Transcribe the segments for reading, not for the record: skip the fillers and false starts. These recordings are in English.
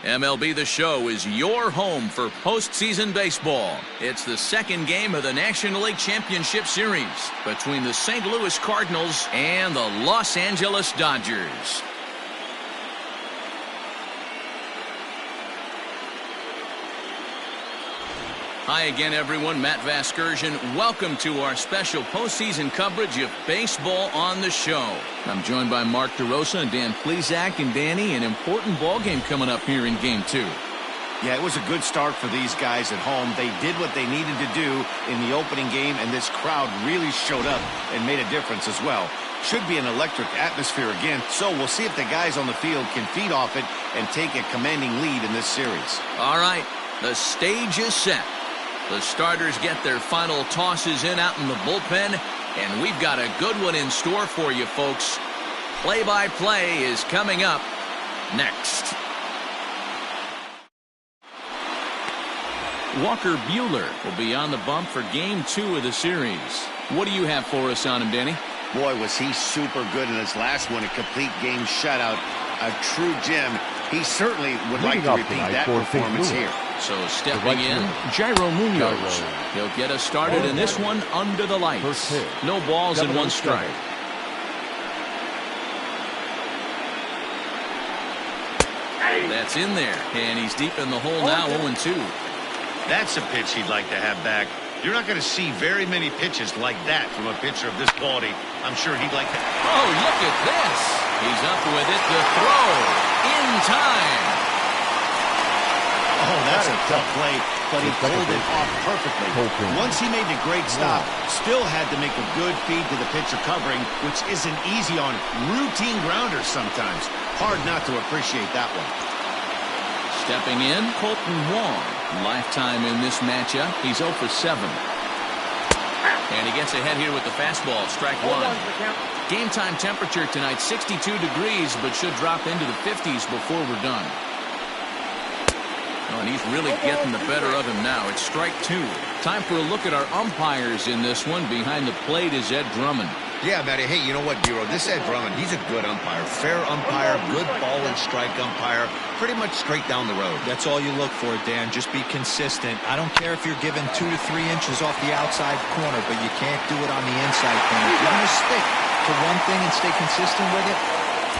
MLB The Show is your home for postseason baseball. It's the second game of the National League Championship Series between the St. Louis Cardinals and the Los Angeles Dodgers. Hi again, everyone. Matt Vasgersian. Welcome to our special postseason coverage of Baseball on the Show. I'm joined by Mark DeRosa and Dan Plesac. And Danny, an important ball game coming up here in Game 2. Yeah, it was a good start for these guys at home. They did what they needed to do in the opening game, and this crowd really showed up and made a difference as well. Should be an electric atmosphere again, so we'll see if the guys on the field can feed off it and take a commanding lead in this series. All right, the stage is set. The starters get their final tosses in out in the bullpen, and we've got a good one in store for you, folks. Play-by-play is coming up next. Walker Buehler will be on the bump for Game 2 of the series. What do you have for us on him, Danny? Boy, was he super good in his last one, a complete game shutout, a true gem. He certainly would like to repeat that performance here. So stepping in, Jairo Munoz. He'll get us started in this one under the lights. No balls and one strike. That's in there, and he's deep in the hole now, 0-2. That's a pitch he'd like to have back. You're not going to see very many pitches like that from a pitcher of this quality. I'm sure he'd like to. Oh, look at this. He's up with it to throw in time. Oh, that's a tough play, but he pulled it off perfectly. Once he made the great stop, still had to make a good feed to the pitcher covering, which isn't easy on routine grounders sometimes. Hard not to appreciate that one. Stepping in, Colton Wong. Lifetime in this matchup. He's 0 for 7. And he gets ahead here with the fastball. Strike one. Game time temperature tonight, 62 degrees, but should drop into the 50s before we're done. Oh, and he's really getting the better of him now. It's strike 2. Time for a look at our umpires in this one. Behind the plate is Ed Drummond. Yeah, Matty. Hey, you know what, Bureau? This Ed Drummond, he's a good umpire. Fair umpire, good ball and strike umpire. Pretty much straight down the road. That's all you look for, Dan. Just be consistent. I don't care if you're given 2 to 3 inches off the outside corner, but you can't do it on the inside corner. If you're going to stick to one thing and stay consistent with it,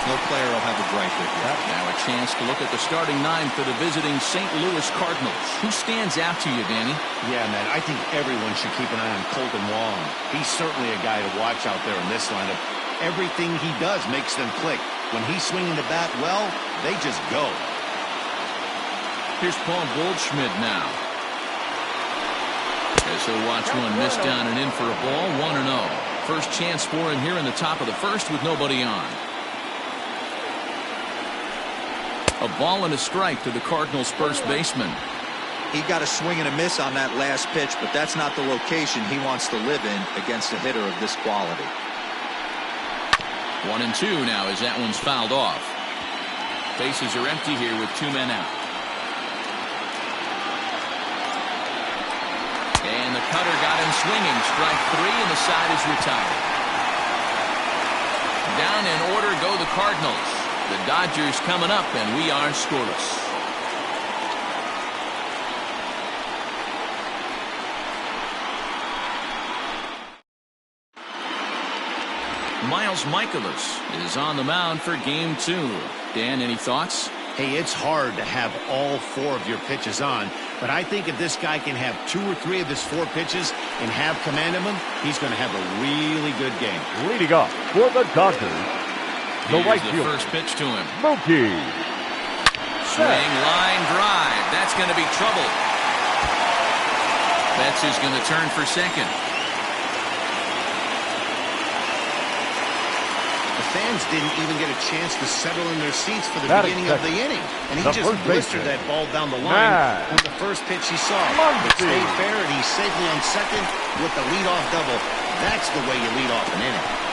no player will have a gripe with you. Now a chance to look at the starting 9 for the visiting St. Louis Cardinals. Who stands out to you, Danny? Yeah, man, I think everyone should keep an eye on Colton Wong. He's certainly a guy to watch out there in this lineup. Everything he does makes them click. When he's swinging the bat well, they just go. Here's Paul Goldschmidt now. As he'll watch one miss down and in for a ball, 1-0. First chance for him here in the top of the first with nobody on. A ball and a strike to the Cardinals' first baseman. He got a swing and a miss on that last pitch, but that's not the location he wants to live in against a hitter of this quality. 1-2 now as that one's fouled off. Bases are empty here with 2 men out. And the cutter got him swinging. Strike 3 and the side is retired. Down in order go the Cardinals. The Dodgers coming up, and we are scoreless. Miles Michaelis is on the mound for Game 2. Dan, any thoughts? Hey, it's hard to have all 4 of your pitches on, but I think if this guy can have 2 or 3 of his 4 pitches and have command of them, he's going to have a really good game. Leading off for the Dodgers, the right fielder. First pitch to him. Mookie. Swing, line drive. That's going to be trouble. Betts is going to turn for second. The fans didn't even get a chance to settle in their seats for the beginning of the inning. And he just blistered that ball down the line on the first pitch he saw. It stayed fair, and he's safely on second with the leadoff double. That's the way you lead off an inning.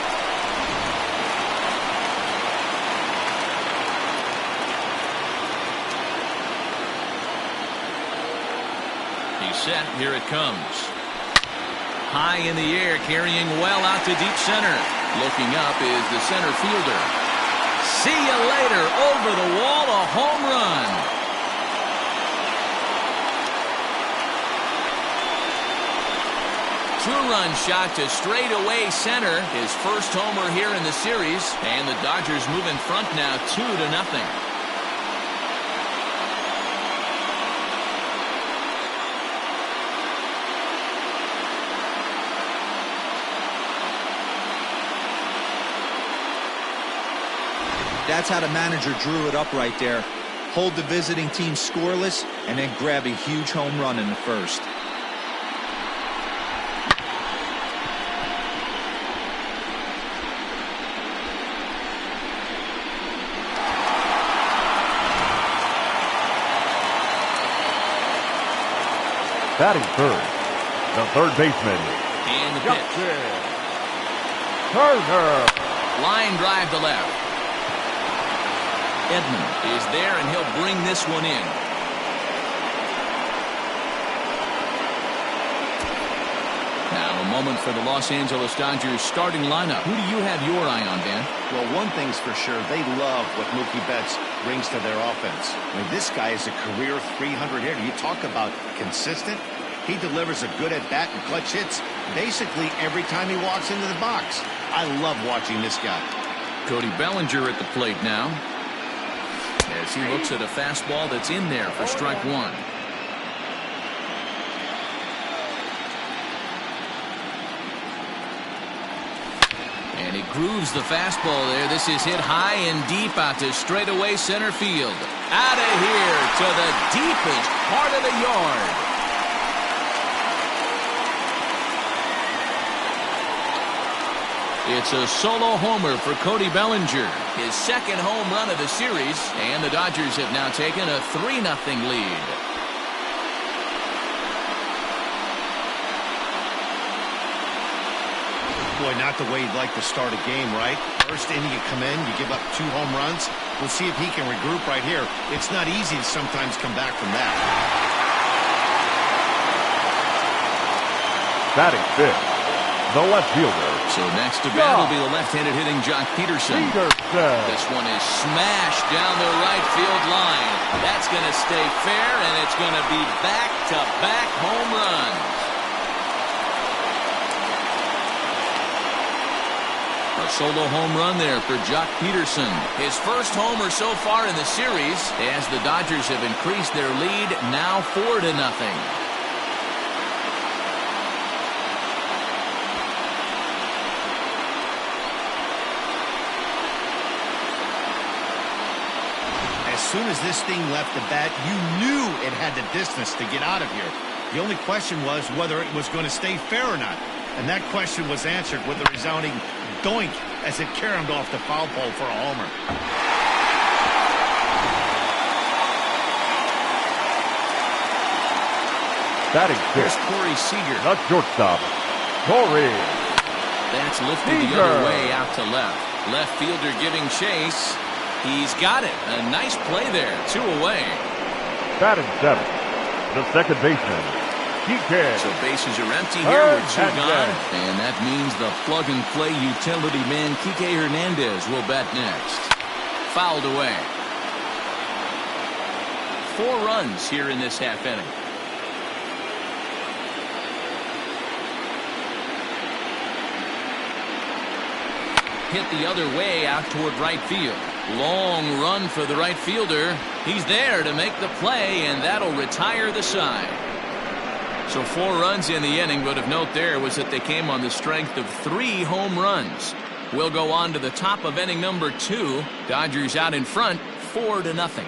Set. Here it comes. High in the air, carrying well out to deep center. Looking up is the center fielder. See you later. Over the wall, a home run. two-run shot to straightaway center. His first homer here in the series. And the Dodgers move in front now 2-0. That's how the manager drew it up right there. Hold the visiting team scoreless and then grab a huge home run in the first. Batting third, the third baseman. And the pitch. Turner. Line drive to left. Edman is there, and he'll bring this one in. Now a moment for the Los Angeles Dodgers starting lineup. Who do you have your eye on, Dan? Well, one thing's for sure. They love what Mookie Betts brings to their offense. I mean, this guy is a career 300 hitter. You talk about consistent. He delivers a good at-bat and clutch hits basically every time he walks into the box. I love watching this guy. Cody Bellinger at the plate now, as he looks at a fastball that's in there for strike one. And he grooves the fastball there. This is hit high and deep out to straightaway center field. Out of here to the deepest part of the yard. It's a solo homer for Cody Bellinger. His second home run of the series. And the Dodgers have now taken a 3-0 lead. Boy, not the way you'd like to start a game, right? First inning, you come in, you give up 2 home runs. We'll see if he can regroup right here. It's not easy to sometimes come back from that. Batting fifth, the left fielder. So next to bat will be the left-handed hitting Jock Peterson. This one is smashed down the right field line. That's going to stay fair, and it's going to be back-to-back home runs. A solo home run there for Jock Peterson. His first homer so far in the series, as the Dodgers have increased their lead now 4-0. As soon as this thing left the bat, you knew it had the distance to get out of here. The only question was whether it was going to stay fair or not. And that question was answered with a resounding doink as it caromed off the foul pole for a homer. Batting Here's fifth, Corey Seager. the shortstop, Corey. That's lifted the other way out to left. Left fielder giving chase. He's got it. A nice play there. 2 away. Batting seventh, the second baseman, Kike. So bases are empty here with 2 gone. And that means the plug-and-play utility man Kike Hernandez will bat next. Fouled away. 4 runs here in this half inning. Hit the other way out toward right field. Long run for the right fielder. He's there to make the play, and that'll retire the side. So 4 runs in the inning, but of note there was that they came on the strength of 3 home runs. We'll go on to the top of inning number 2. Dodgers out in front, 4-0.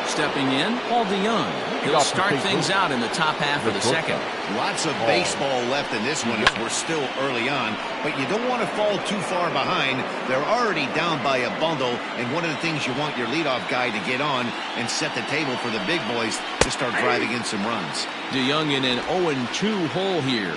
Stepping in, Paul DeYoung. He'll start things out in the top half of the second. Lots of baseball left in this one as we're still early on, but you don't want to fall too far behind. They're already down by a bundle, and one of the things you want your leadoff guy to get on and set the table for the big boys to start driving in some runs. DeYoung in an 0-2 hole here.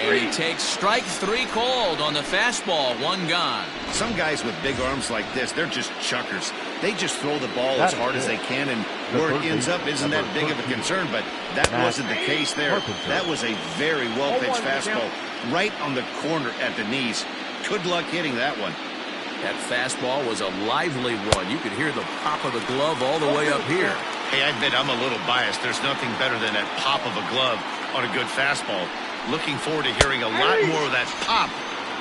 And he takes strike 3 called on the fastball. 1 gone. Some guys with big arms like this, they're just chuckers. They just throw the ball as hard as they can, and where it ends up isn't that big of a concern, but that wasn't the case there. That was a very well-pitched fastball right on the corner at the knees. Good luck hitting that one. That fastball was a lively one. You could hear the pop of the glove all the way up here. Hey, I admit I'm a little biased. There's nothing better than that pop of a glove on a good fastball. Looking forward to hearing a lot more of that pop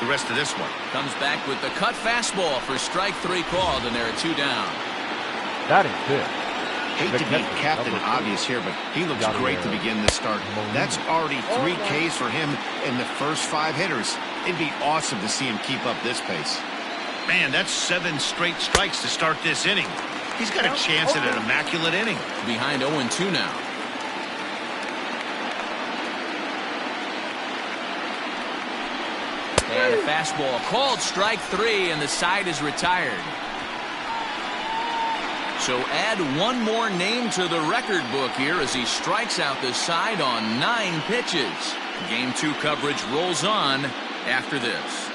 the rest of this one. Comes back with the cut fastball for strike 3 called, and there are 2 down. That is it. Hate to be Captain Obvious here, but he looks great to begin this start. That's already 3 Ks for him in the first 5 hitters. It'd be awesome to see him keep up this pace. Man, that's 7 straight strikes to start this inning. He's got a chance at an immaculate inning. Behind 0-2 now. And a fastball called strike 3, and the side is retired. So add one more name to the record book here as he strikes out the side on 9 pitches. Game 2 coverage rolls on after this.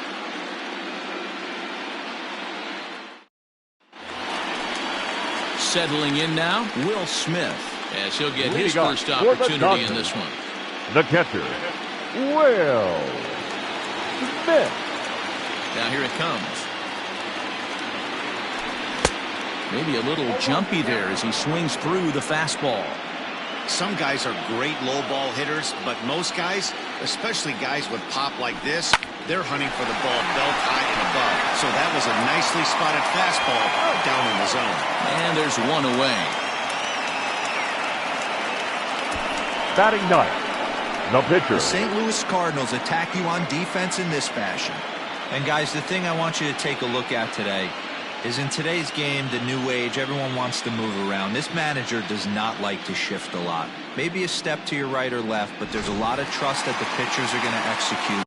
Settling in now, Will Smith, as he'll get his first opportunity in this one. The catcher, Will Smith. Now here it comes. Maybe a little jumpy there as he swings through the fastball. Some guys are great low ball hitters, but most guys, especially guys with pop like this, they're hunting for the ball belt high and above. So that was a nicely spotted fastball down in the zone. And there's 1 away. Batting ninth, the pitcher. The St. Louis Cardinals attack you on defense in this fashion. And guys, the thing I want you to take a look at today is in today's game, the new age, everyone wants to move around. This manager does not like to shift a lot. Maybe a step to your right or left, but there's a lot of trust that the pitchers are going to execute.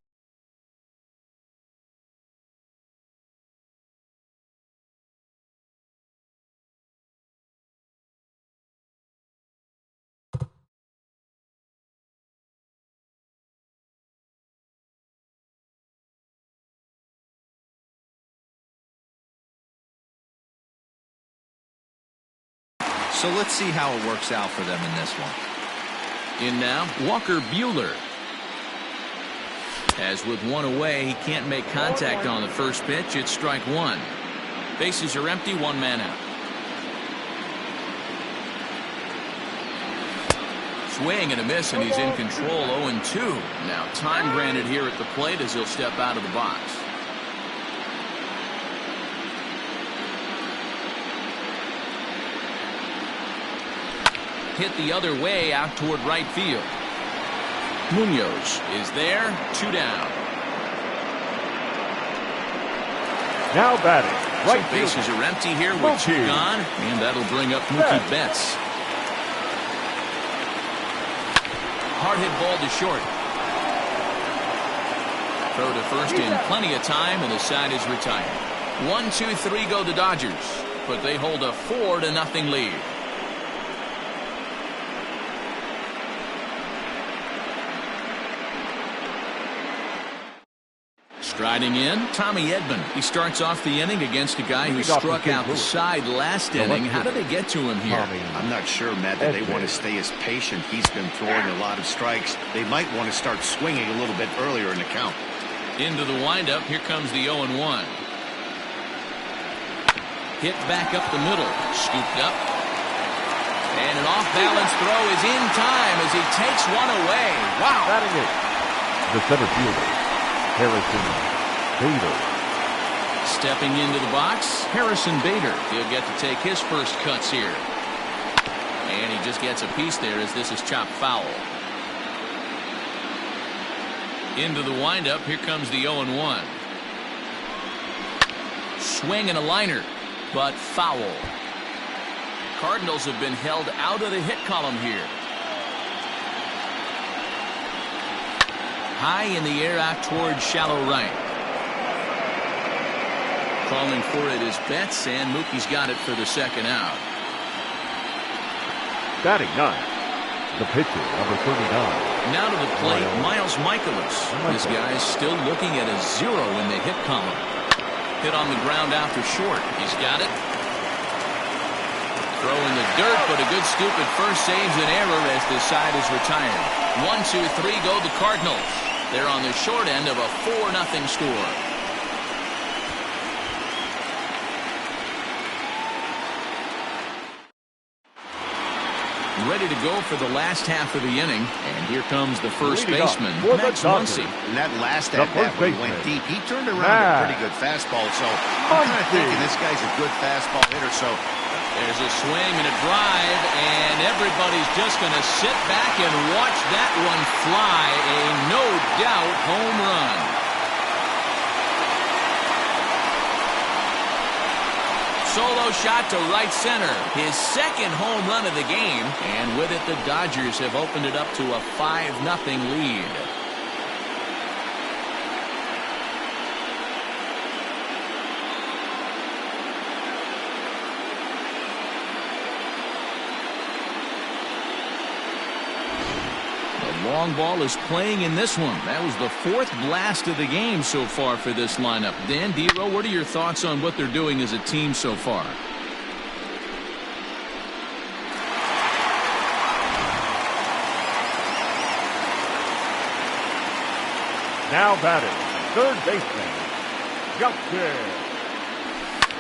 So let's see how it works out for them in this one. In now, Walker Buehler. As with 1 away, he can't make contact on the first pitch. It's strike 1. Bases are empty, 1 man out. Swing and a miss, and he's in control, 0-2. Now time granted here at the plate as he'll step out of the box. Hit the other way out toward right field. Munoz is there, 2 down. Now batting, right so bases field. are empty here with 2 gone, and that'll bring up Mookie Betts. Hard hit ball to short. Throw to first in plenty of time, and the side is retired. 1-2-3 go the Dodgers, but they hold a 4-0 lead. Striding in, Tommy Edman. He starts off the inning against a guy who struck out the side last inning. How did they get to him here? I'm not sure, Matt, that they want to stay as patient. He's been throwing a lot of strikes. They might want to start swinging a little bit earlier in the count. Into the windup. Here comes the 0-1. Hit back up the middle. Scooped up. And an off-balance throw is in time as he takes one away. Wow. Batting it, the center fielder, Harrison Bader. Stepping into the box, Harrison Bader. He'll get to take his first cuts here. And he just gets a piece there as this is chopped foul. Into the windup. Here comes the 0-1. Swing and a liner, but foul. Cardinals have been held out of the hit column here. High in the air out towards shallow right. Calling for it is Betts, and Mookie's got it for the second out. Batting ninth, the pitcher, number 39. Now to the plate, Miles Michaelis. This guy's still looking at a 0 in the hit column. Hit on the ground out to short. He's got it. Throw in the dirt, but a good scoop at first saves an error as the side is retired. 1-2-3 go the Cardinals. They're on the short end of a 4-0 score. ready to go for the last half of the inning. And here comes the first baseman, Max Muncy. In that last at-bat when he went deep, he turned around a pretty good fastball. So I'm kind of thinking this guy's a good fastball hitter. So there's a swing and a drive, and everybody's just going to sit back and watch that one fly. A no-doubt home run. Solo shot to right center. His second home run of the game. And with it, the Dodgers have opened it up to a 5-0 lead. The long ball is playing in this one. That was the 4th blast of the game so far for this lineup. Dan, Dero, what are your thoughts on what they're doing as a team so far? Now batting, third baseman, Justin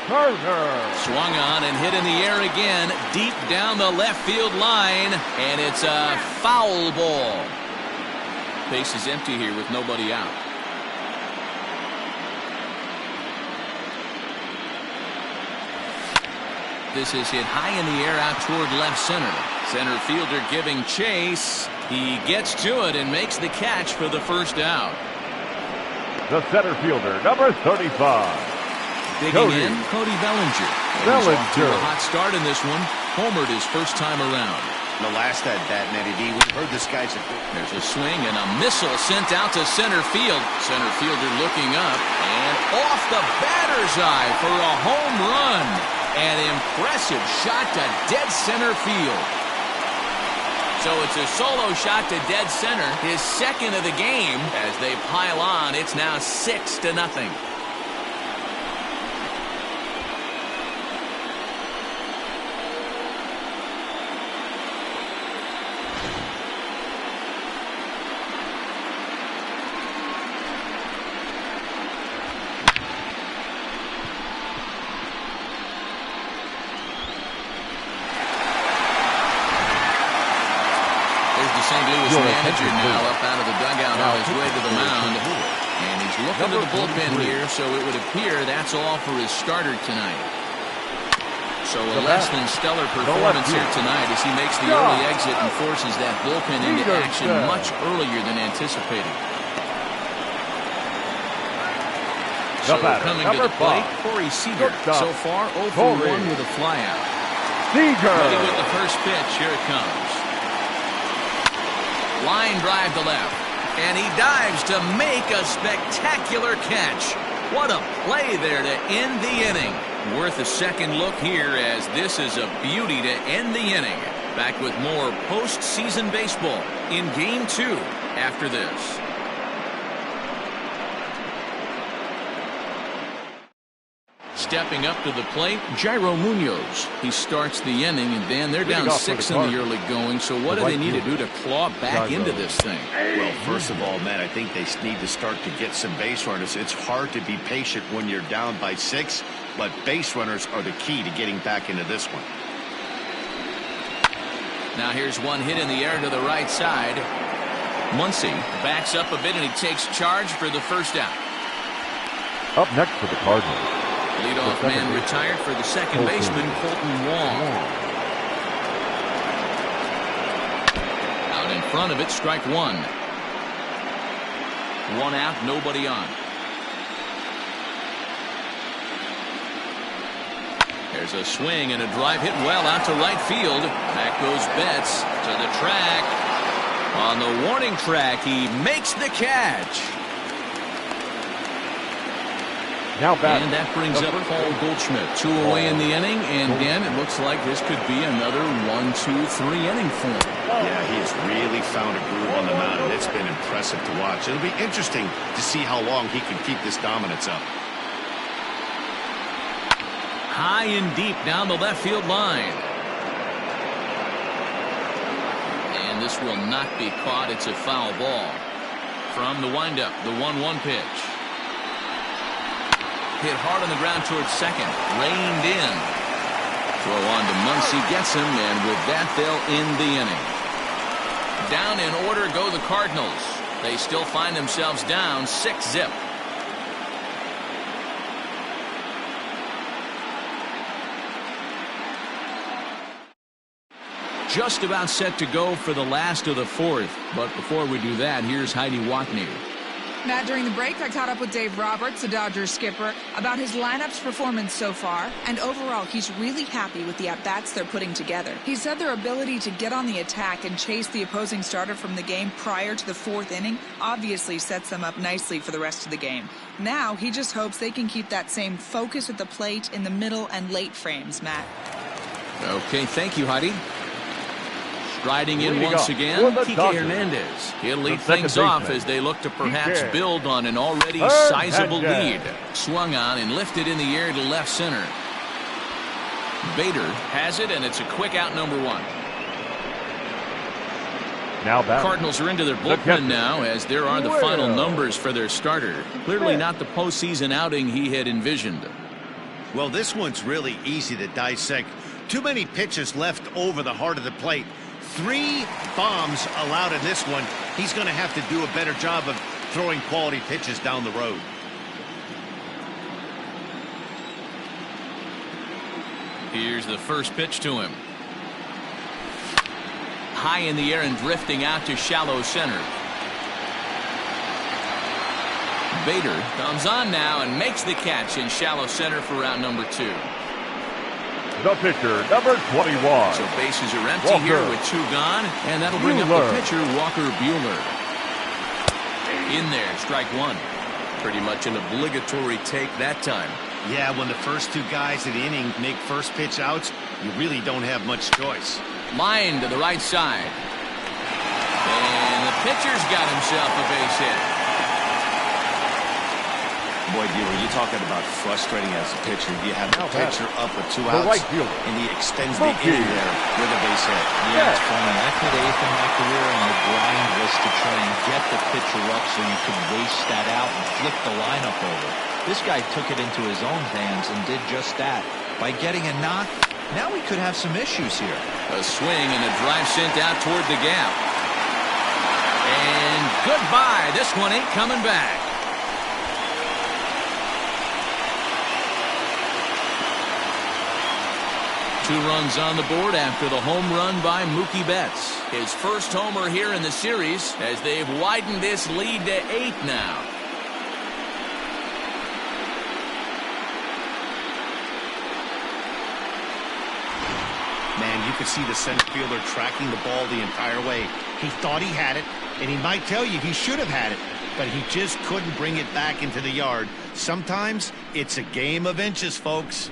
Turner. Swung on and hit in the air again, deep down the left field line, and it's a foul ball. Base is empty here with nobody out. This is hit high in the air out toward left center. Center fielder giving chase. He gets to it and makes the catch for the first out. The center fielder, number 35. Digging in, Cody Bellinger. He's off to a hot start in this one. Homered his first time around. The last at-bat, Nettie D, we heard this guy's a good. There's a swing and a missile sent out to center field. Center fielder looking up and off the batter's eye for a home run. An impressive shot to dead center field. So it's a solo shot to dead center, his second of the game. As they pile on, it's now 6-0. Manager now up out of the dugout on his way to the mound. And he's looking to the bullpen here, so it would appear that's all for his starter tonight. So a less than stellar performance here tonight as he makes the early exit and forces that bullpen into action much earlier than anticipated. So coming to the plate, Corey Seager. So far, 0 for 1 with a flyout. Ready with the first pitch. Here it comes. Line drive to left, and he dives to make a spectacular catch. What a play there to end the inning. Worth a second look here, as this is a beauty to end the inning. Back with more postseason baseball in Game 2 after this. Stepping up to the plate, Jairo Munoz. He starts the inning, and Dan, they're down 6 in the early going, so what do they need to do to claw back into this thing? Well, first of all, Matt, I think they need to start to get some base runners. It's hard to be patient when you're down by 6, but base runners are the key to getting back into this one. Now here's one hit in the air to the right side. Muncy backs up a bit, and he takes charge for the first out. Up next for the Cardinals. Leadoff man retired for the second baseman, Colton Wong. Out in front of it, strike 1. 1 out, nobody on. There's a swing and a drive hit well out to right field. Back goes Betts to the track. On the warning track, he makes the catch. Now back. And that brings up Paul Goldschmidt. 2 away in the inning, and Dan, it looks like this could be another 1-2-3 inning for him. Yeah, he has really found a groove on the mound, and it's been impressive to watch. It'll be interesting to see how long he can keep this dominance up. High and deep down the left field line. And this will not be caught. It's a foul ball. From the windup, the 1-1 pitch. Hit hard on the ground towards second. Reined in. Throw on to Muncy, gets him, and with that, they'll end the inning. Down in order go the Cardinals. They still find themselves down 6-0. Just about set to go for the last of the fourth. But before we do that, here's Heidi Watney. Matt, during the break, I caught up with Dave Roberts, the Dodgers skipper, about his lineup's performance so far, and overall, he's really happy with the at-bats they're putting together. He said their ability to get on the attack and chase the opposing starter from the game prior to the fourth inning obviously sets them up nicely for the rest of the game. Now, he just hopes they can keep that same focus at the plate in the middle and late frames, Matt. Okay, thank you, Heidi. Striding in Leading once up again, for the Kike Dodgers, Hernandez. He'll the lead second things off baseman, as they look to perhaps Kike build on an already Hernandez. sizable lead. Swung on and lifted in the air to left center. Bader has it, and it's a quick out, number one. Now back. Cardinals are into their The bullpen catcher, now, as there are the Will. final numbers for their starter. Clearly not the postseason outing he had envisioned. Well, this one's really easy to dissect. Too many pitches left over the heart of the plate. 3 bombs allowed in this one. He's going to have to do a better job of throwing quality pitches down the road. Here's the first pitch to him. High in the air and drifting out to shallow center. Bader comes on now and makes the catch in shallow center for round number 2. The pitcher, number 21. So bases are empty Walker here with 2 gone, and that'll bring up the Buehler. pitcher, Walker Buehler. In there, strike 1. Pretty much an obligatory take that time. Yeah, when the first 2 guys of the inning make first pitch outs, you really don't have much choice. Line to the right side. And the pitcher's got himself a base hit. Boy, Buehler, you're talking about frustrating as a pitcher. You have the Now back. pitcher up with 2 The outs, right fielder. and he extends the Mookie. inning there with a base hit. Yeah, it's funny. I put 8th in my career, and the grind was to try and get the pitcher up so you could waste that out and flip the lineup over. This guy took it into his own hands and did just that. By getting a knock, now we could have some issues here. A swing and a drive sent out toward the gap. And goodbye. This one ain't coming back. Two runs on the board after the home run by Mookie Betts. His first homer here in the series as they've widened this lead to 8 now. Man, you could see the center fielder tracking the ball the entire way. He thought he had it, and he might tell you he should have had it, but he just couldn't bring it back into the yard. Sometimes it's a game of inches, folks.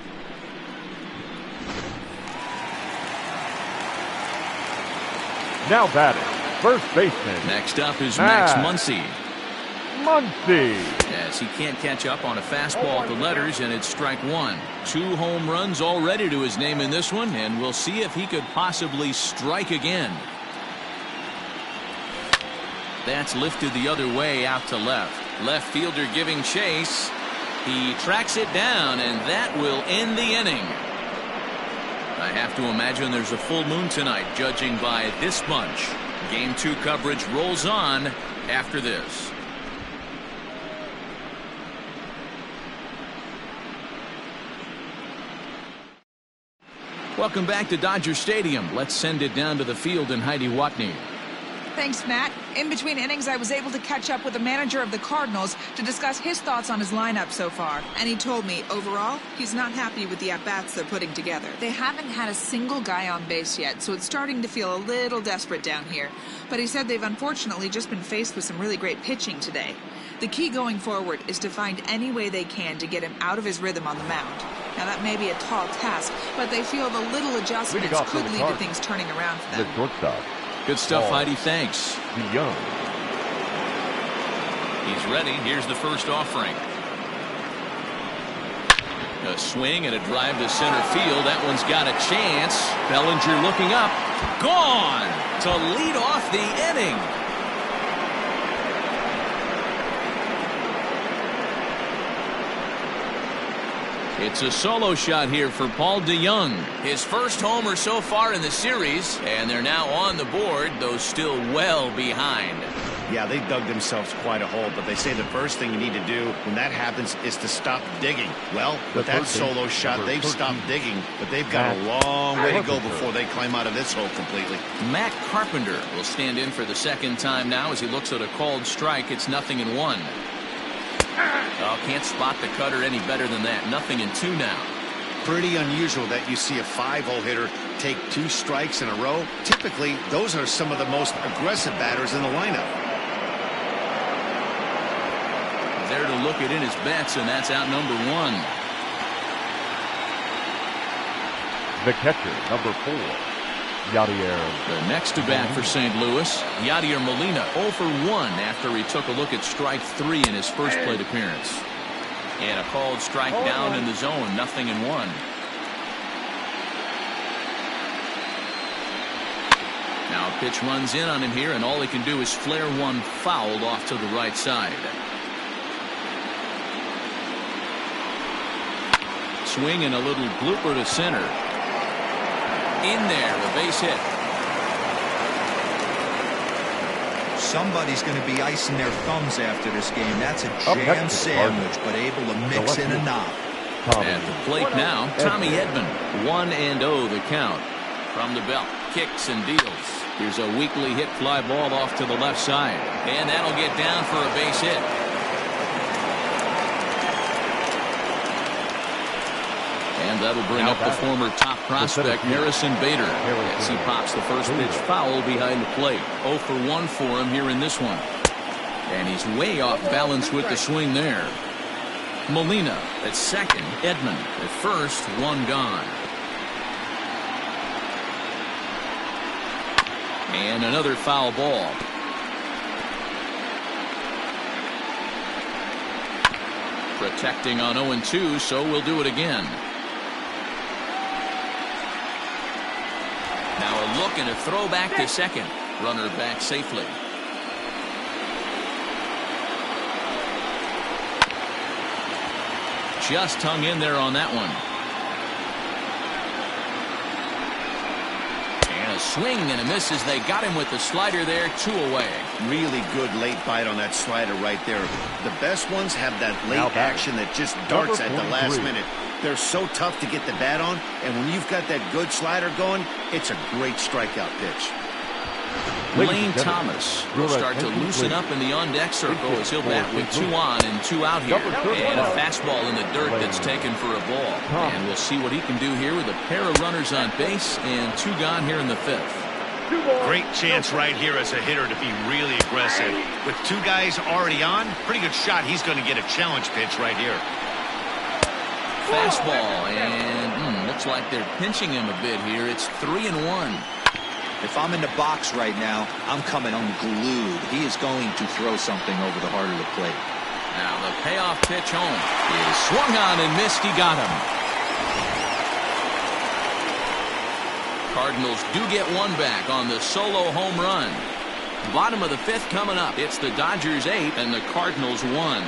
Now batting, first baseman, Next up is Max Muncy. Muncy. As he can't catch up on a fastball at the letters, and it's strike 1. 2 home runs already to his name in this one, and we'll see if he could possibly strike again. That's lifted the other way out to left. Left fielder giving chase. He tracks it down, and that will end the inning. I have to imagine there's a full moon tonight, judging by this bunch. Game 2 coverage rolls on after this. Welcome back to Dodger Stadium. Let's send it down to the field and Heidi Watney. Thanks, Matt. In between innings, I was able to catch up with the manager of the Cardinals to discuss his thoughts on his lineup so far. And he told me, overall, he's not happy with the at-bats they're putting together. They haven't had a single guy on base yet, so it's starting to feel a little desperate down here. But he said they've unfortunately just been faced with some really great pitching today. The key going forward is to find any way they can to get him out of his rhythm on the mound. Now, that may be a tall task, but they feel the little adjustments could lead to things turning around for The them. shortstop, Good stuff, Ball. Heidi. Thanks. Young. He's ready. Here's the first offering. A swing and a drive to center field. That one's got a chance. Bellinger looking up. Gone to lead off the inning. It's a solo shot here for Paul DeYoung. His first homer so far in the series, and they're now on the board, though still well behind. Yeah, they dug themselves quite a hole, but they say the first thing you need to do when that happens is to stop digging. Well, with that solo shot, they've stopped digging, but they've got a long way to go before they climb out of this hole completely. Matt Carpenter will stand in for the second time now as he looks at a called strike. It's 0-1. Oh, can't spot the cutter any better than that. 0-2 now. Pretty unusual that you see a 5-hole hitter take 2 strikes in a row. Typically, those are some of the most aggressive batters in the lineup. There to look at in his bets, and that's out number 1. The catcher, number 4, Yadier. The next to bat for St. Louis, Yadier Molina, 0 for 1 after he took a look at strike 3 in his first plate appearance. And a called strike down in the zone, 0-1. Now a pitch runs in on him here, and all he can do is flare one fouled off to the right side. Swing and a little blooper to center. In there, a base hit. Somebody's going to be icing their thumbs after this game. That's a jam sandwich, but able to mix in a knob. At the plate now, Tommy Edman. 1-0 the count. From the belt, kicks and deals. Here's a weakly hit fly ball off to the left side. And that'll get down for a base hit. And that'll bring up the former top prospect, Harrison Bader, as he pops the first pitch foul behind the plate. 0 for 1 for him here in this one. And he's way off balance with the swing there. Molina at second, Edman at first, 1 gone. And another foul ball. Protecting on 0-2, so we'll do it again. Now a look and a throw back to second. Runner back safely. Just hung in there on that one. And a swing and a miss as they got him with the slider there. 2 away. Really good late bite on that slider right there. The best ones have that late action that just darts at the last minute. They're so tough to get the bat on, and when you've got that good slider going, it's a great strikeout pitch. Lane Thomas will start to loosen up in the on-deck circle as he'll bat with 2 on and 2 out here. And a fastball in the dirt that's taken for a ball. And we'll see what he can do here with a pair of runners on base and 2 gone here in the 5th. Great chance right here as a hitter to be really aggressive. With 2 guys already on, pretty good shot. He's going to get a challenge pitch right here. Fastball, and looks like they're pinching him a bit here. It's 3-1. If I'm in the box right now, I'm coming unglued. He is going to throw something over the heart of the plate. Now the payoff pitch home is swung on and missed. He got him. Cardinals do get 1 back on the solo home run. Bottom of the 5th coming up. It's the Dodgers 8 and the Cardinals 1.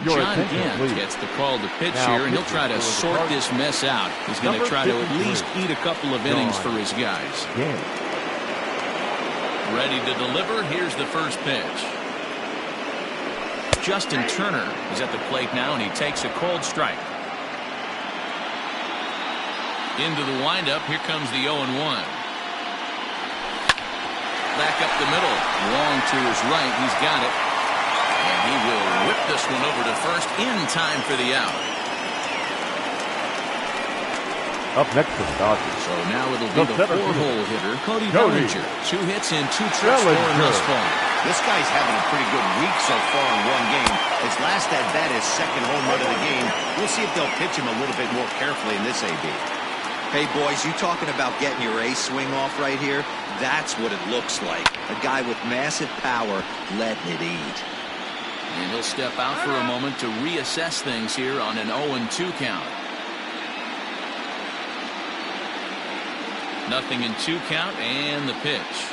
John Gant gets the call to pitch here, and he'll try to sort this mess out. He's going to try to at least eat a couple of innings for his guys. Ready to deliver. Here's the first pitch. Justin Turner is at the plate now, and he takes a cold strike. Into the windup. Here comes the 0-1. Back up the middle. Long to his right. He's got it. And he will whip this one over to first in time for the out. Up next for the Dodgers. So now it'll be the 4-hole hitter, Cody Bellinger. 2 hits and 2 trips scoring thus far. This guy's having a pretty good week so far in 1 game. His last at-bat is 2nd home run of the game. We'll see if they'll pitch him a little bit more carefully in this AB. Hey, boys, you talking about getting your A swing off right here? That's what it looks like. A guy with massive power letting it eat. And he'll step out for a moment to reassess things here on an 0-2 count. 0-2 count and the pitch.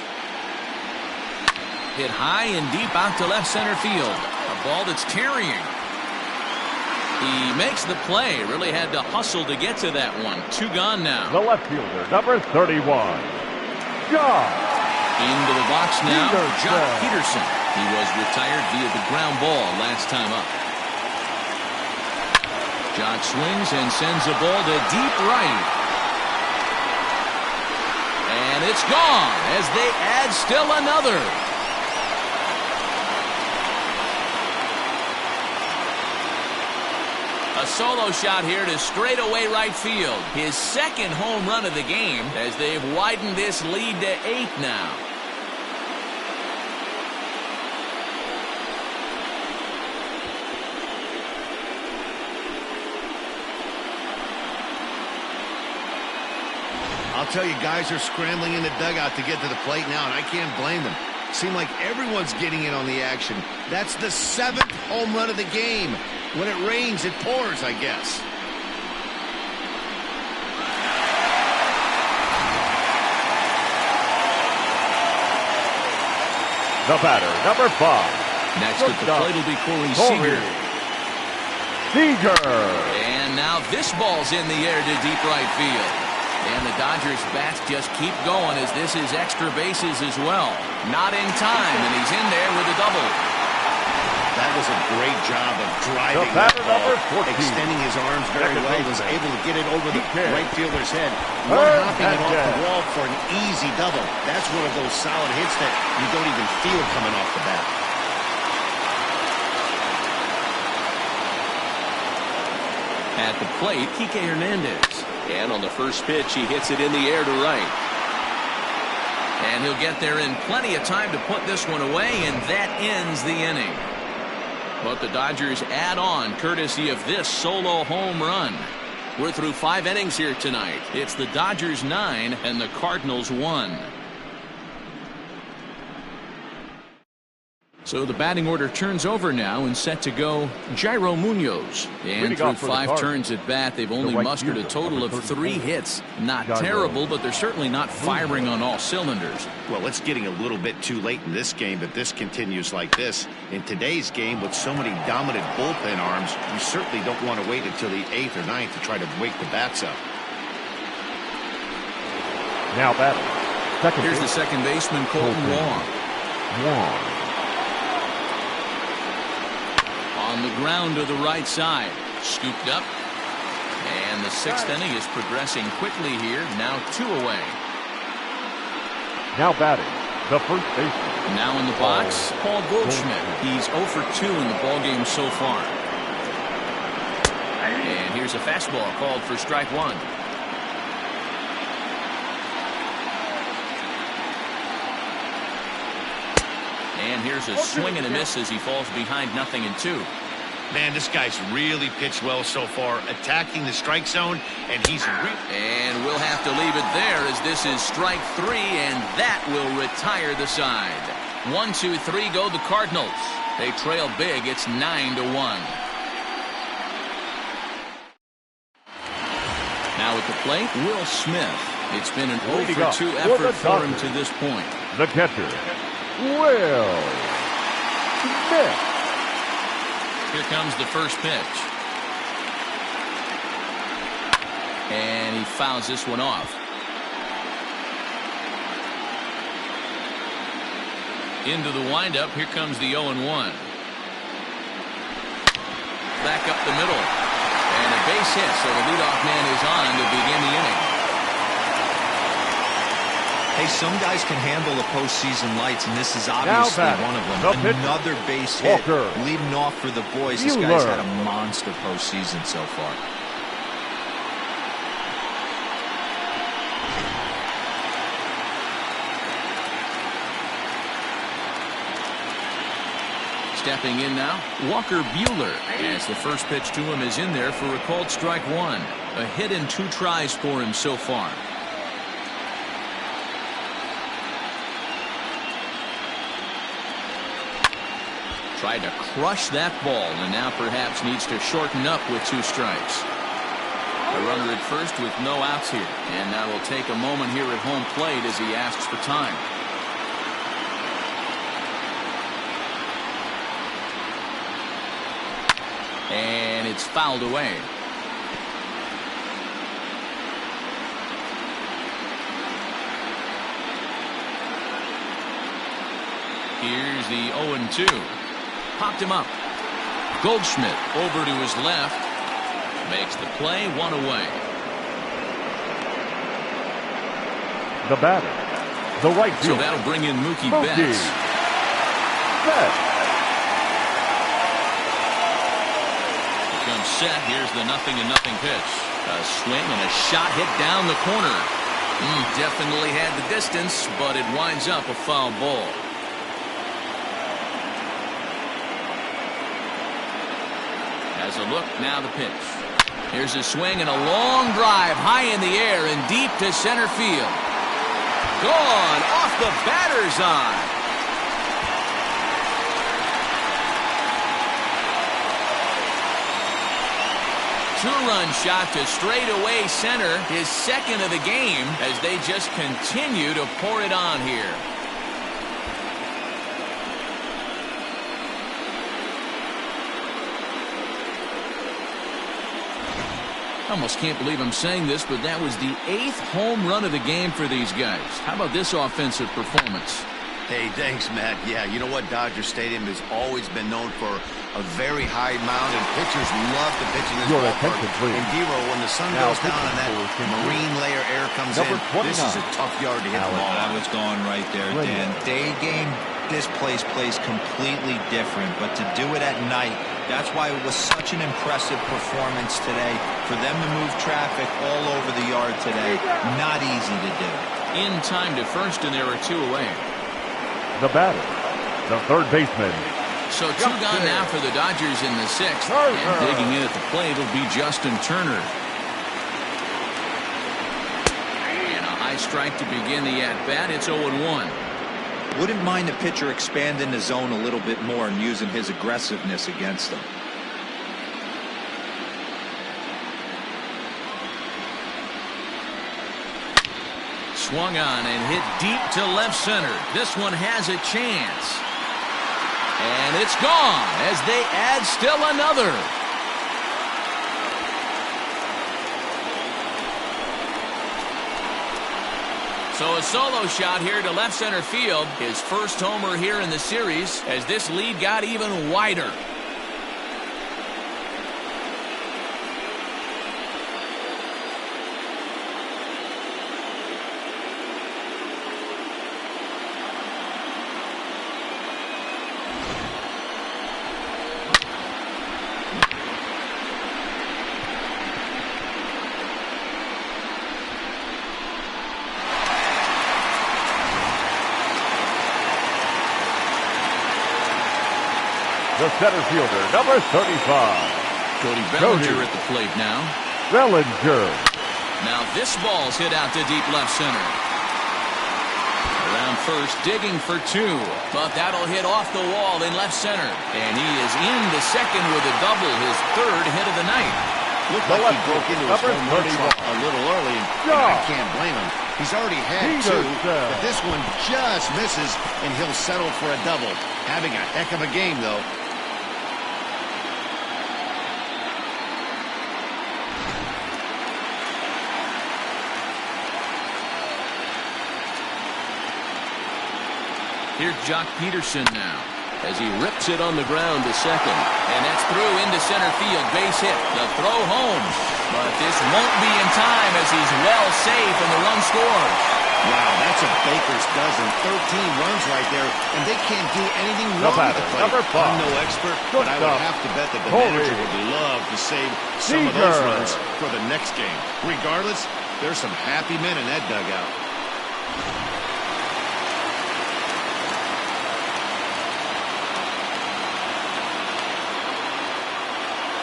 Hit high and deep out to left center field. A ball that's carrying. He makes the play. Really had to hustle to get to that one. 2 gone now. The left fielder, number 31, John. Into the box now, Jock Peterson. He was retired via the ground ball last time up. Jock swings and sends a ball to deep right. And it's gone as they add still another. A solo shot here to straightaway right field. His second home run of the game as they've widened this lead to 8 now. I'll tell you, guys are scrambling in the dugout to get to the plate now, and I can't blame them. Seems like everyone's getting in on the action. That's the 7th home run of the game. When it rains, it pours, I guess. The batter, number 5. Next at the plate will be Corey Seager. Seager. And now this ball's in the air to deep right field. And the Dodgers bats just keep going as this is extra bases as well. Not in time, and he's in there with a double. That was a great job of driving The batter, number 14. extending his arms very Second well, was baseman. able to get it over the Deep right fielder's head. Third One-hopping it off and the dead. wall for an easy double. That's one of those solid hits that you don't even feel coming off the bat. At the plate, Kike Hernandez. And on the first pitch, he hits it in the air to right. And he'll get there in plenty of time to put this one away, and that ends the inning. But the Dodgers add on courtesy of this solo home run. We're through 5 innings here tonight. It's the Dodgers 9 and the Cardinals 1. So the batting order turns over now and set to go Jairo Munoz. And Leading through off for the 5 Cardinals, turns at bat, they've only right mustered a fielder, total of number 3 34. hits. Not Jairo terrible, but they're certainly not firing on all cylinders. Well, it's getting a little bit too late in this game if this continues like this. In today's game, with so many dominant bullpen arms, you certainly don't want to wait until the 8th or 9th to try to wake the bats up. Now batting. Second Here's the base, second baseman, Colton Wong. Wong. On the ground to the right side. Scooped up. And the 6th inning is progressing quickly here. Now 2 away. Now batting. The first baseman. Now in the box, Paul Goldschmidt. He's 0 for 2 in the ballgame so far. And here's a fastball called for strike 1. And here's a swing and a miss as he falls behind 0-2. Man, this guy's really pitched well so far, attacking the strike zone, and he's... And we'll have to leave it there as this is strike 3, and that will retire the side. 1, 2, 3 go the Cardinals. They trail big. It's 9-1. Now at the plate, Will Smith. It's been an 0 for 2 effort for him to this point. The catcher, Will Smith. Here comes the first pitch. And he fouls this one off. Into the windup. Here comes the 0-1. Back up the middle. And a base hit, so the leadoff man is on to begin the inning. Hey, some guys can handle the postseason lights, and this is obviously one of them. Another base hit, leading off for the boys. This guy's had a monster postseason so far. Stepping in now, Walker Buehler, as the first pitch to him is in there for a called strike 1. A hit in 2 tries for him so far. Tried to crush that ball, and now perhaps needs to shorten up with 2 strikes. A runner at first with no outs here, and now will take a moment here at home plate as he asks for time. And it's fouled away. Here's the 0-2. Popped him up. Goldschmidt over to his left. Makes the play, one away. The batter, the right So fielder. that'll bring in Mookie Mookie Betts. Betts. Here comes set. Here's the 0-0 pitch. A swing and a shot hit down the corner. Definitely had the distance, but it winds up a foul ball. Has a look, now the pitch. Here's a swing and a long drive high in the air and deep to center field. Gone off the batter's eye. Two-run shot to straightaway center, his second of the game, as they just continue to pour it on here. I almost can't believe I'm saying this, but that was the 8th home run of the game for these guys. How about this offensive performance? Hey, thanks, Matt. Yeah, you know what? Dodger Stadium has always been known for a very high mound, and pitchers love to pitch in this Your ballpark. attention, please. And Dero, when the sun Now goes down and that marine layer air comes in, Number 29. this is a tough yard to hit the ball I on. was going right there, Dan. Day game, this place plays completely different, but to do it at night, that's why it was such an impressive performance today. For them to move traffic all over the yard today, not easy to do. In time to first, and there are two away. The batter, the third baseman. So two gone now for the Dodgers in the 6th. And digging in at the plate will be Justin Turner. And a high strike to begin the at-bat. It's 0-1. Wouldn't mind the pitcher expanding the zone a little bit more and using his aggressiveness against them. Swung on and hit deep to left center. This one has a chance. And it's gone as they add still another. So a solo shot here to left center field. His first homer here in the series as this lead got even wider. The center fielder, number 35. Cody Bellinger at the plate now. Bellinger. Now this ball's hit out to deep left center. Around first, digging for two. But that'll hit off the wall in left center. And he is in the second with a double, his third hit of the night. Looked like he broke into his home run trot a little early, and I can't blame him. He's already had two, but this one just misses, and he'll settle for a double. Having a heck of a game, though. Here's Jock Peterson now as he rips it on the ground to second. And that's through into center field. Base hit. The throw home. But this won't be in time as he's well safe and the run scores. Wow, that's a baker's dozen. 13 runs right there, and they can't do anything wrong with the play. Number 5. I'm no expert, but I would have to bet that the manager would love to save some of those runs for the next game. Regardless, there's some happy men in that dugout.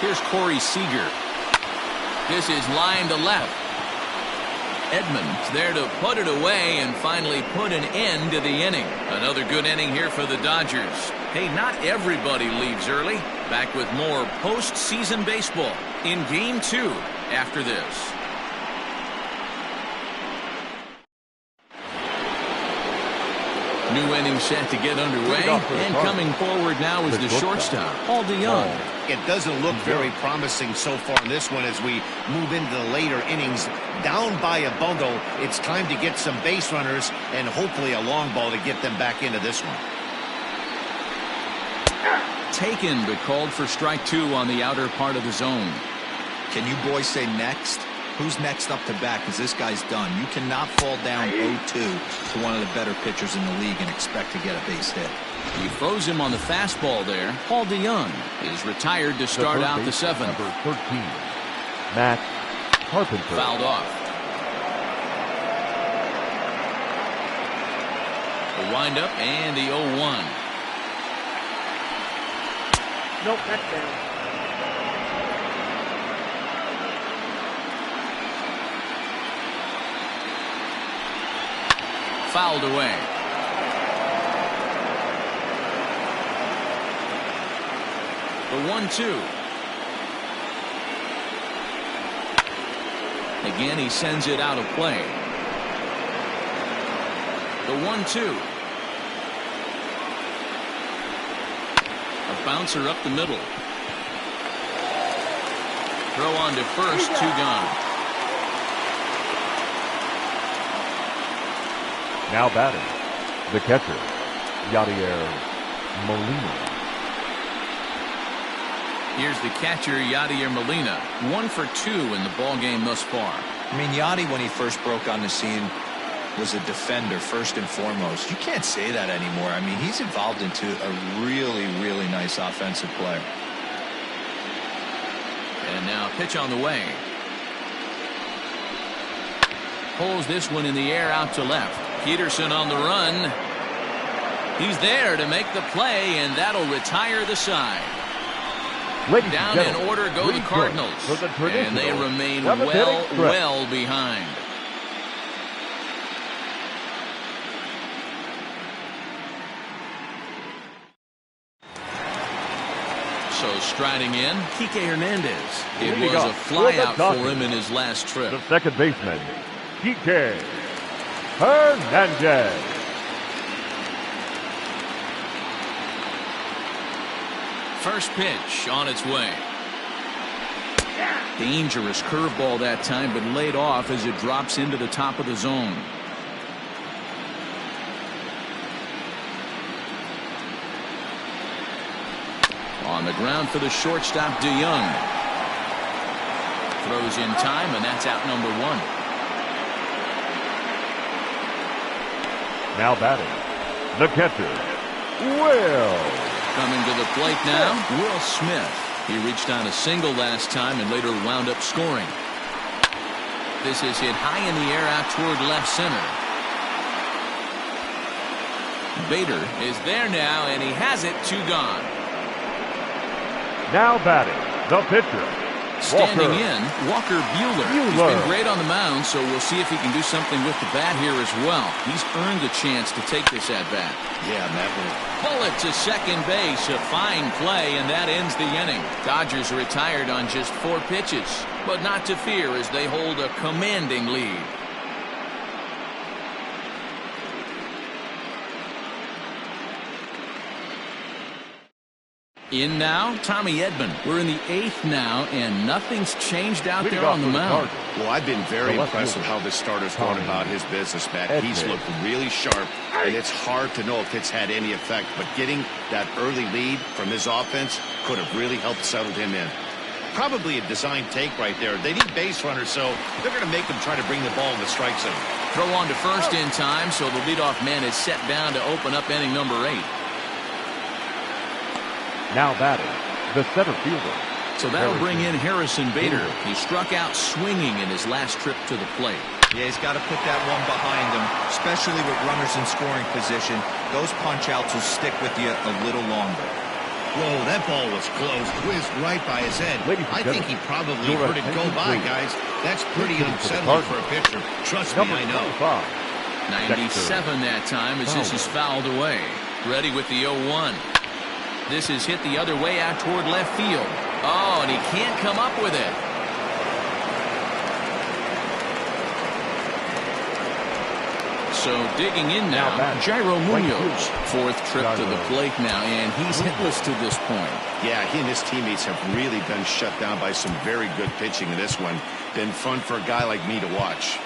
Here's Corey Seager. This is line to left. Edmonds there to put it away and finally put an end to the inning. Another good inning here for the Dodgers. Hey, not everybody leaves early. Back with more postseason baseball in Game 2 after this. New inning set to get underway. And coming forward now is the shortstop, Paul DeYoung. It doesn't look very promising so far in this one as we move into the later innings. Down by a bundle, it's time to get some base runners and hopefully a long ball to get them back into this one. Taken, but called for strike 2 on the outer part of the zone. Can you boys say next? Who's next up to bat? Because this guy's done. You cannot fall down 0-2 to one of the better pitchers in the league and expect to get a base hit. He throws him on the fastball there. Paul DeYoung is retired to start out the 7th. Number 13, Matt Carpenter. Fouled off. The windup and the 0-1. Nope, that's down. Fouled away. The 1-2. Again, he sends it out of play. The 1-2. A bouncer up the middle. Throw on to first, 2 gone. Now batting, the catcher, Yadier Molina. Here's the catcher, Yadier Molina. 1 for 2 in the ball game thus far. I mean, Yadi, when he first broke on the scene, was a defender first and foremost. You can't say that anymore. I mean, he's evolved into a really, really nice offensive player. And now pitch on the way. Pulls this one in the air out to left. Peterson on the run. He's there to make the play, and that'll retire the side. Ladies Down and in order go the Cardinals, and they remain well behind. So striding in, Kike Hernandez. It was a flyout for him in his last trip. The second baseman, Kike Hernandez. First pitch on its way. Dangerous curveball that time, but laid off as it drops into the top of the zone. On the ground for the shortstop, DeYoung. Throws in time, and that's out number 1. Now batting, the catcher, Will. Coming to the plate now, Will Smith. He reached on a single last time and later wound up scoring. This is hit high in the air out toward left center. Bader is there now, and he has it, 2 gone. Now batting, the pitcher, Standing in, Walker Buehler. He's been great on the mound, so we'll see if he can do something with the bat here as well. He's earned the chance to take this at-bat. Yeah, Matt. Bullet to second base, a fine play, and that ends the inning. Dodgers retired on just 4 pitches, but not to fear as they hold a commanding lead. In now, Tommy Edman. We're in the 8th now, and nothing's changed out there on the mound. Well, I've been very impressed with how this starter's gone about his business, Matt. He's looked really sharp, and it's hard to know if it's had any effect, but getting that early lead from his offense could have really helped settle him in. Probably a design take right there. They need base runners, so they're going to make them try to bring the ball in the strike zone. Throw on to first in time, so the leadoff man is set down to open up inning number 8. Now batting, the center fielder. So that'll bring in Harrison Bader. He struck out swinging in his last trip to the plate. Yeah, he's got to put that one behind him, especially with runners in scoring position. Those punch-outs will stick with you a little longer. Whoa, that ball was close. Whizzed right by his head. I think he probably heard it go by, guys. That's pretty unsettling for a pitcher. Trust me, I know. 97 that time as this is fouled away. Ready with the 0-1. This is hit the other way out toward left field. Oh, and he can't come up with it. So digging in now, Jairo Munoz. Fourth trip to the plate now, and he's hitless to this point. Yeah, he and his teammates have really been shut down by some very good pitching in this one. Been fun for a guy like me to watch.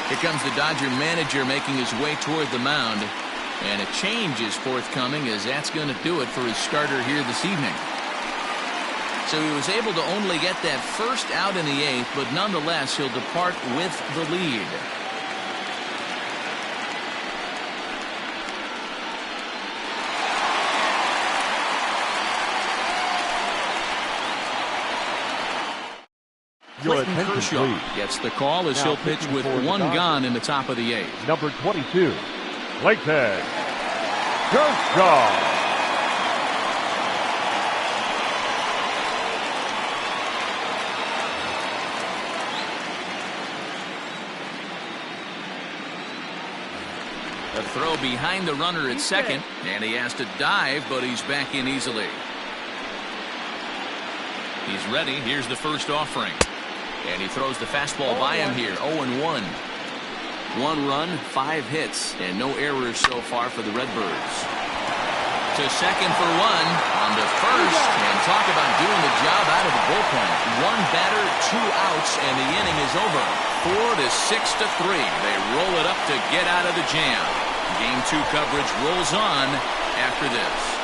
Here comes the Dodger manager making his way toward the mound. And a change is forthcoming, as that's going to do it for his starter here this evening. So he was able to only get that first out in the eighth, but nonetheless he'll depart with the lead. Clayton Kershaw gets the call as he'll pitch with one gone in the top of the eighth. Number 22, Clayton Kershaw. A throw behind the runner at second, and he has to dive, but he's back in easily. He's ready. Here's the first offering. And he throws the fastball by him here. 0-1. 1 run, 5 hits, and no errors so far for the Redbirds. To second for 1, on to first, and talk about doing the job out of the bullpen. 1 batter, 2 outs, and the inning is over. 4-6-3. They roll it up to get out of the jam. Game 2 coverage rolls on after this.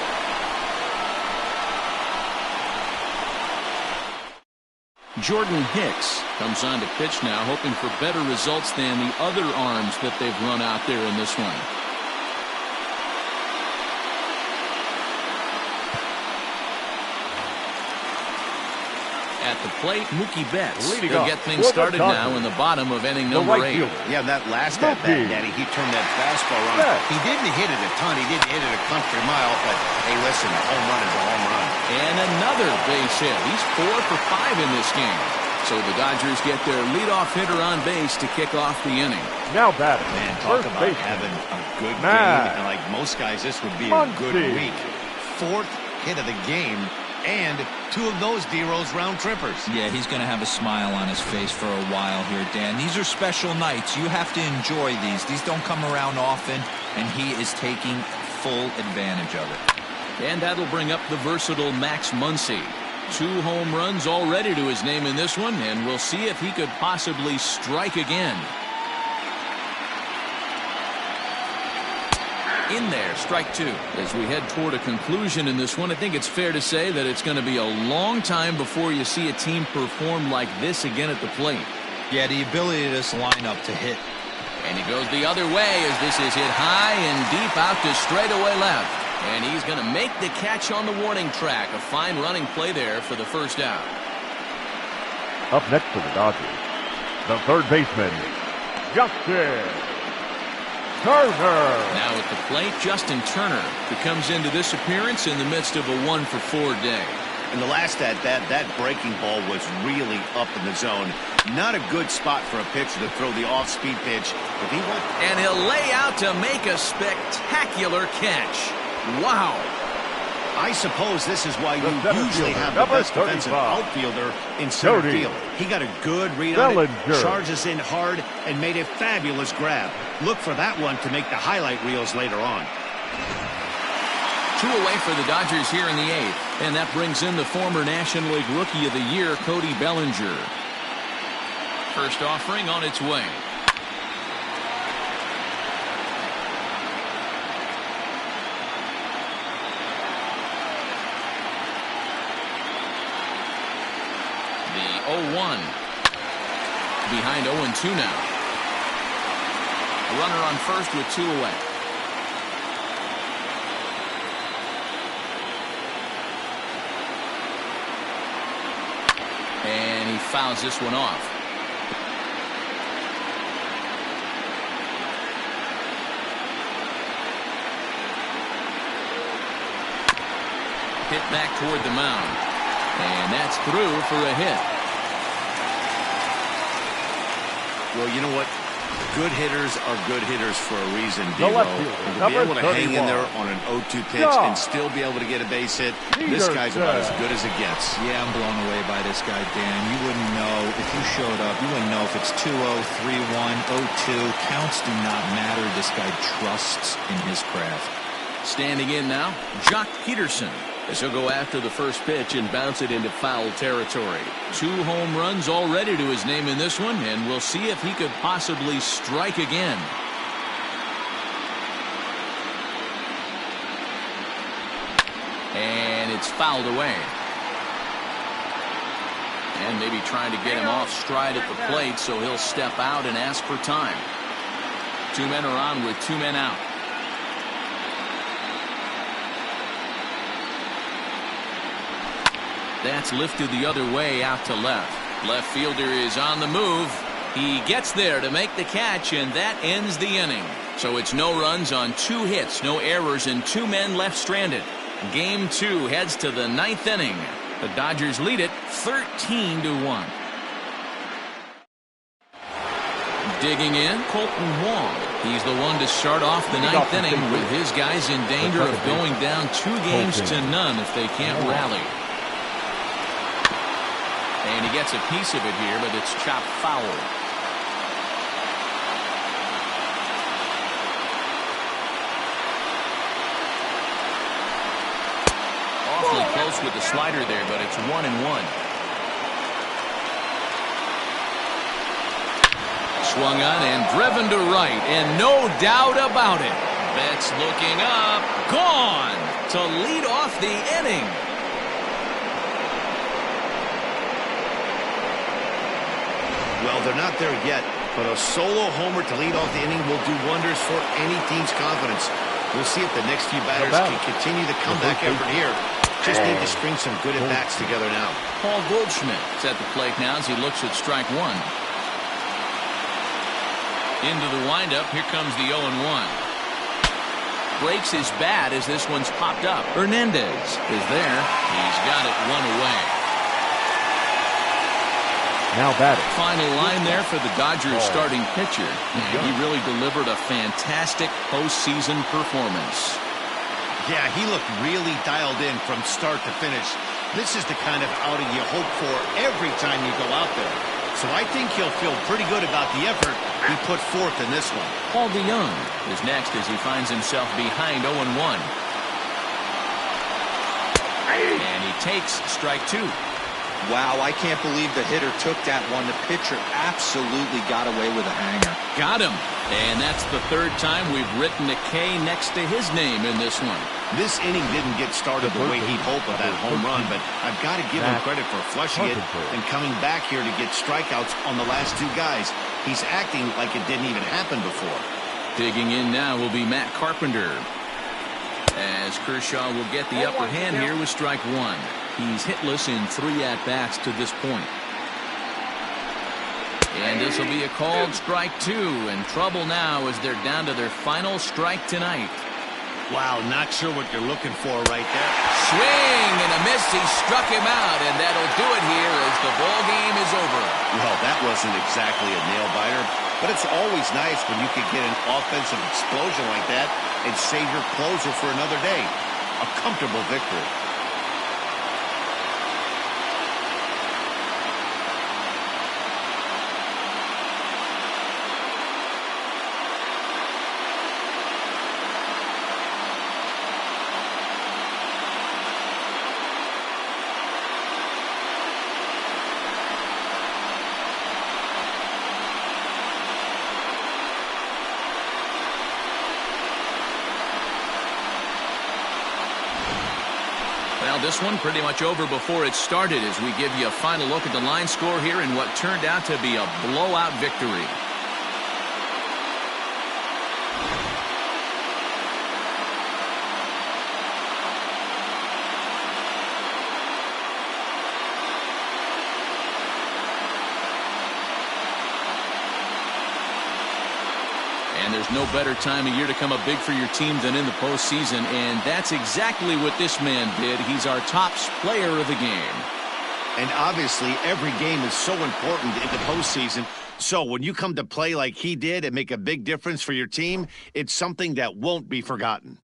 Jordan Hicks comes on to pitch now, hoping for better results than the other arms that they've run out there in this one. At the plate, Mookie Betts. They'll get things started now in the bottom of inning number 8. Yeah, that last at bat, Daddy, he turned that fastball on. He didn't hit it a ton. He didn't hit it a country mile, but hey, listen, a home run is a home run. And another base hit. He's 4 for 5 in this game. So the Dodgers get their leadoff hitter on base to kick off the inning. Now batting. Man, talk about having a good game. And like most guys, this would be a good week. 4th hit of the game. And 2 of those D-Rose round trippers. Yeah, he's going to have a smile on his face for a while here, Dan. These are special nights. You have to enjoy these. These don't come around often, and he is taking full advantage of it. And that'll bring up the versatile Max Muncy. 2 home runs already to his name in this one, and we'll see if he could possibly strike again. In there, strike 2. As we head toward a conclusion in this one, I think it's fair to say that it's going to be a long time before you see a team perform like this again at the plate. Yeah, the ability of this lineup to hit. And he goes the other way as this is hit high and deep out to straightaway left. And he's going to make the catch on the warning track. A fine running play there for the first out. Up next for the Dodgers, the third baseman, Justin Turner. Now at the plate, Justin Turner, who comes into this appearance in the midst of a 1-for-4 day. In the last at bat, that breaking ball was really up in the zone. Not a good spot for a pitcher to throw the off-speed pitch. But he went. And he'll lay out to make a spectacular catch. Wow. I suppose this is why you usually have the best defensive outfielder in center field. He got a good read on it, charges in hard, and made a fabulous grab. Look for that one to make the highlight reels later on. 2 away for the Dodgers here in the 8th, and that brings in the former National League Rookie of the Year, Cody Bellinger. First offering on its way. The 0-1. Behind 0-2 now. A runner on first with 2 away. And he fouls this one off. hit back toward the mound. And that's through for a hit. Well, you know what? Good hitters are good hitters for a reason, The Devo. left fielder, And to be number able to hang in 31. there on an 0-2 pitch Yeah. and still be able to get a base hit, this guy's about as good as it gets. Yeah, I'm blown away by this guy, Dan. You wouldn't know if you showed up. You wouldn't know if it's 2-0, 3-1, 0-2. Counts do not matter. This guy trusts in his craft. Standing in now, Jock Peterson, as he'll go after the first pitch and bounce it into foul territory. 2 home runs already to his name in this one, and we'll see if he could possibly strike again. And it's fouled away. And maybe trying to get him off stride at the plate, so he'll step out and ask for time. 2 men are on with 2 men out. That's lifted the other way out to left. Left fielder is on the move. He gets there to make the catch, and that ends the inning. So it's no runs on 2 hits, no errors, and 2 men left stranded. Game 2 heads to the 9th inning. The Dodgers lead it 13-1. Digging in, Colton Wong. He's the one to start off the 9th inning with his guys in danger of going down 2 games to none if they can't rally. And he gets a piece of it here, but it's chopped foul. Awfully close with the slider there, but it's 1-1. Swung on and driven to right, and no doubt about it. Betts looking up, gone to lead off the inning. Well, they're not there yet, but a solo homer to lead off the inning will do wonders for any team's confidence. We'll see if the next few batters can continue the comeback effort here. Just need to string some good at-bats together now. Paul Goldschmidt is at the plate now as he looks at strike 1. Into the windup, here comes the 0-1. Breaks his bat as this one's popped up. Hernandez is there. He's got it 1 away. Now batting. Final line there for the Dodgers starting pitcher. And he really delivered a fantastic postseason performance. Yeah, he looked really dialed in from start to finish. This is the kind of outing you hope for every time you go out there. So I think he'll feel pretty good about the effort he put forth in this one. Paul DeYoung is next as he finds himself behind 0-1. And he takes strike 2. Wow, I can't believe the hitter took that one. The pitcher absolutely got away with a hanger. Got him. And that's the 3rd time we've written a K next to his name in this one. This inning didn't get started the way he'd hoped with that home run, but I've got to give him credit for flushing it and coming back here to get strikeouts on the last 2 guys. He's acting like it didn't even happen before. Digging in now will be Matt Carpenter, as Kershaw will get the upper hand here with strike 1. He's hitless in 3 at-bats to this point. And this will be a called strike 2, and trouble now as they're down to their final strike tonight. Wow, not sure what you're looking for right there. Swing and a miss. He struck him out, and that'll do it here as the ball game is over. Well, that wasn't exactly a nail-biter, but it's always nice when you can get an offensive explosion like that and save your closer for another day. A comfortable victory. Well, this one pretty much over before it started as we give you a final look at the line score here in what turned out to be a blowout victory. And there's no better time of year to come up big for your team than in the postseason, and that's exactly what this man did. He's our top player of the game. And obviously, every game is so important in the postseason. So when you come to play like he did and make a big difference for your team, it's something that won't be forgotten.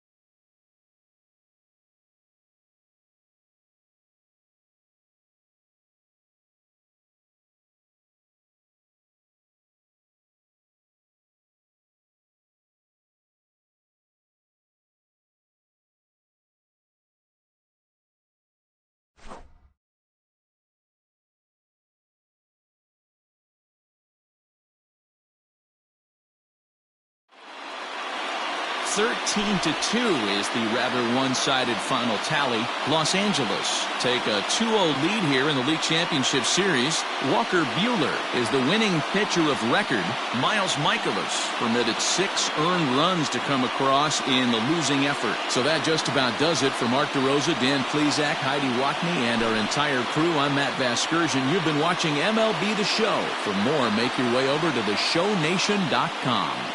(13-2) is the rather one-sided final tally. Los Angeles take a 2-0 lead here in the league championship series. Walker Buehler is the winning pitcher of record. Miles Michaelis permitted 6 earned runs to come across in the losing effort. So that just about does it. For Mark DeRosa, Dan Plesac, Heidi Watney, and our entire crew, I'm Matt Vasgersian. You've been watching MLB The Show. For more, make your way over to theshownation.com.